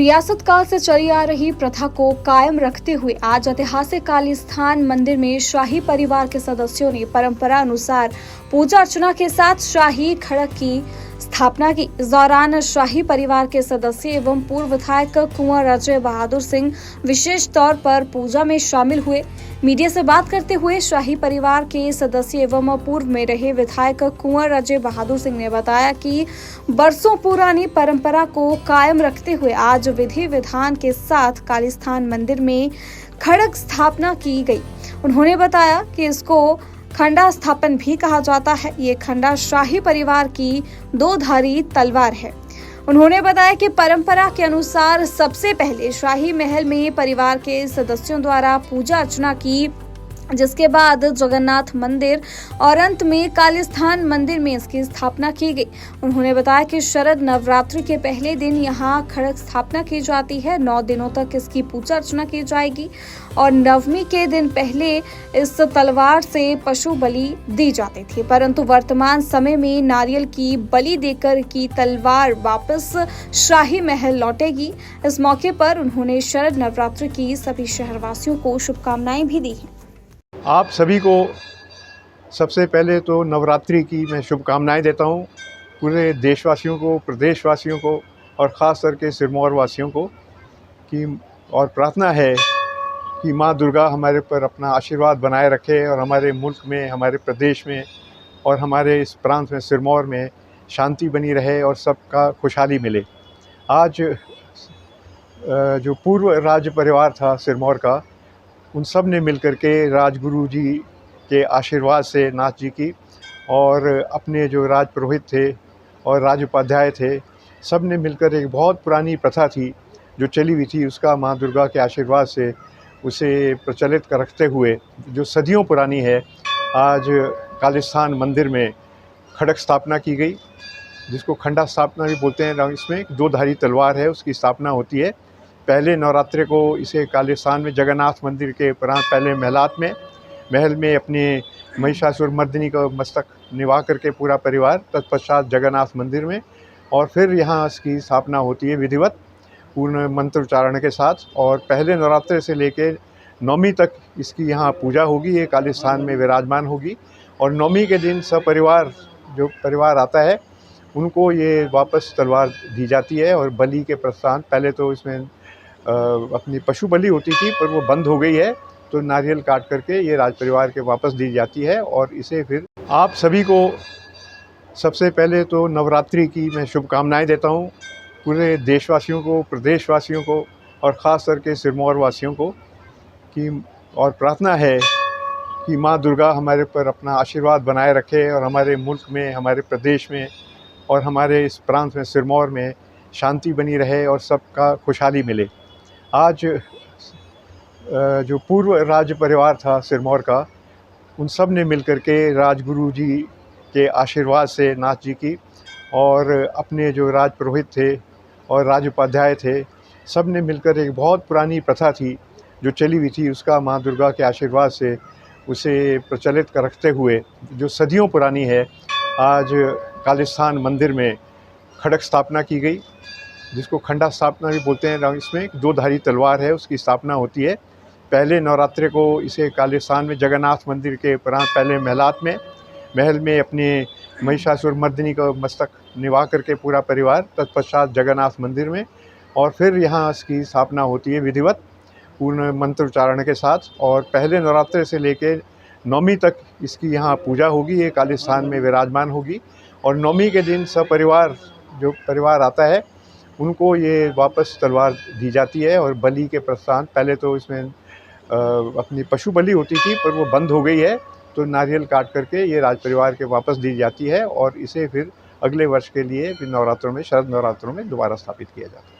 रियासत काल से चली आ रही प्रथा को कायम रखते हुए आज ऐतिहासिक कालीस्थान मंदिर में शाही परिवार के सदस्यों ने परंपरा अनुसार पूजा अर्चना के साथ शाही खड़क की स्थापना की। इस दौरान शाही परिवार के सदस्य एवं पूर्व विधायक कुंवर अजय बहादुर सिंह विशेष तौर पर पूजा में शामिल हुए। मीडिया से बात करते हुए शाही परिवार के सदस्य एवं पूर्व में रहे विधायक कुंवर अजय बहादुर सिंह ने बताया कि बरसों पुरानी परंपरा को कायम रखते हुए आज विधि विधान के साथ कालीस्थान मंदिर में खड़क स्थापना की गई। उन्होंने बताया कि इसको खंडा स्थापन भी कहा जाता है। ये खंडा शाही परिवार की दो-धारी तलवार है। उन्होंने बताया कि परंपरा के अनुसार सबसे पहले शाही महल में परिवार के सदस्यों द्वारा पूजा अर्चना की, जिसके बाद जगन्नाथ मंदिर और अंत में कालीस्थान मंदिर में इसकी स्थापना की गई। उन्होंने बताया कि शरद नवरात्रि के पहले दिन यहाँ खड़क स्थापना की जाती है। 9 दिनों तक इसकी पूजा अर्चना की जाएगी और नवमी के दिन पहले इस तलवार से पशु बलि दी जाती थी, परंतु वर्तमान समय में नारियल की बलि देकर की तलवार वापस शाही महल लौटेगी। इस मौके पर उन्होंने शरद नवरात्रि की सभी शहरवासियों को शुभकामनाएं भी दी हैं। आप सभी को सबसे पहले तो नवरात्रि की मैं शुभकामनाएं देता हूं, पूरे देशवासियों को, प्रदेशवासियों को और ख़ास करके सिरमौर वासियों को कि और प्रार्थना है कि माँ दुर्गा हमारे पर अपना आशीर्वाद बनाए रखे और हमारे मुल्क में, हमारे प्रदेश में और हमारे इस प्रांत में, सिरमौर में शांति बनी रहे और सबका खुशहाली मिले। आज जो पूर्व राज परिवार था सिरमौर का, उन सब ने मिलकर के राजगुरु जी के आशीर्वाद से, नाथ जी की, और अपने जो राज पुरोहित थे और राज उपाध्याय थे, सब ने मिलकर एक बहुत पुरानी प्रथा थी जो चली हुई थी, उसका माँ दुर्गा के आशीर्वाद से उसे प्रचलित कर रखते हुए जो सदियों पुरानी है, आज कालीस्थान मंदिर में खड़क स्थापना की गई, जिसको खंडा स्थापना भी बोलते हैं। इसमें एक 2-धारी तलवार है, उसकी स्थापना होती है। पहले नवरात्रि को इसे कालीस्थान में जगन्नाथ मंदिर के उपरांत पहले महल में अपने महिषासुर मर्दिनी का मस्तक निभा करके पूरा परिवार, तत्पश्चात जगन्नाथ मंदिर में, और फिर यहाँ इसकी स्थापना होती है विधिवत पूर्ण मंत्रोच्चारण के साथ। और पहले नवरात्रि से लेकर 9वीं तक इसकी यहाँ पूजा होगी, ये कालीस्थान में विराजमान होगी। और 9वीं के दिन सपरिवार जो परिवार आता है उनको ये वापस तलवार दी जाती है और बलि के प्रस्थान, पहले तो इसमें अपनी पशु बलि होती थी पर वो बंद हो गई है, तो नारियल काट करके ये राज परिवार के वापस दी जाती है। और इसे फिर आप सभी को सबसे पहले तो नवरात्रि की मैं शुभकामनाएं देता हूं, पूरे देशवासियों को, प्रदेशवासियों को और ख़ास करके सिरमौर वासियों को कि और प्रार्थना है कि माँ दुर्गा हमारे पर अपना आशीर्वाद बनाए रखे और हमारे मुल्क में, हमारे प्रदेश में और हमारे इस प्रांत में, सिरमौर में शांति बनी रहे और सबका खुशहाली मिले। आज जो पूर्व राज परिवार था सिरमौर का, उन सब ने मिलकर के राजगुरु जी के आशीर्वाद से, नाथ जी की, और अपने जो राज पुरोहित थे और राज उपाध्याय थे, सब ने मिलकर एक बहुत पुरानी प्रथा थी जो चली हुई थी, उसका माँ दुर्गा के आशीर्वाद से उसे प्रचलित कर रखते हुए जो सदियों पुरानी है, आज कालीस्थान मंदिर में खड़क स्थापना की गई, जिसको खंडा स्थापना भी बोलते हैं। इसमें एक 2-धारी तलवार है, उसकी स्थापना होती है। पहले नवरात्रि को इसे कालीस्थान में जगन्नाथ मंदिर के उपरांत पहले महल में अपने महिषासुर मर्दिनी का मस्तक निभा करके पूरा परिवार, तत्पश्चात जगन्नाथ मंदिर में, और फिर यहाँ इसकी स्थापना होती है विधिवत पूर्ण मंत्रोच्चारण के साथ। और पहले नवरात्रि से लेकर 9वीं तक इसकी यहाँ पूजा होगी, ये कालीस्थान में विराजमान होगी। और 9वीं के दिन सपरिवार जो परिवार आता है उनको ये वापस तलवार दी जाती है और बलि के प्रस्थान, पहले तो इसमें अपनी पशु बलि होती थी पर वो बंद हो गई है, तो नारियल काट करके ये राज परिवार के वापस दी जाती है और इसे फिर अगले वर्ष के लिए फिर नवरात्रों में, शरद नवरात्रों में दोबारा स्थापित किया जाता है।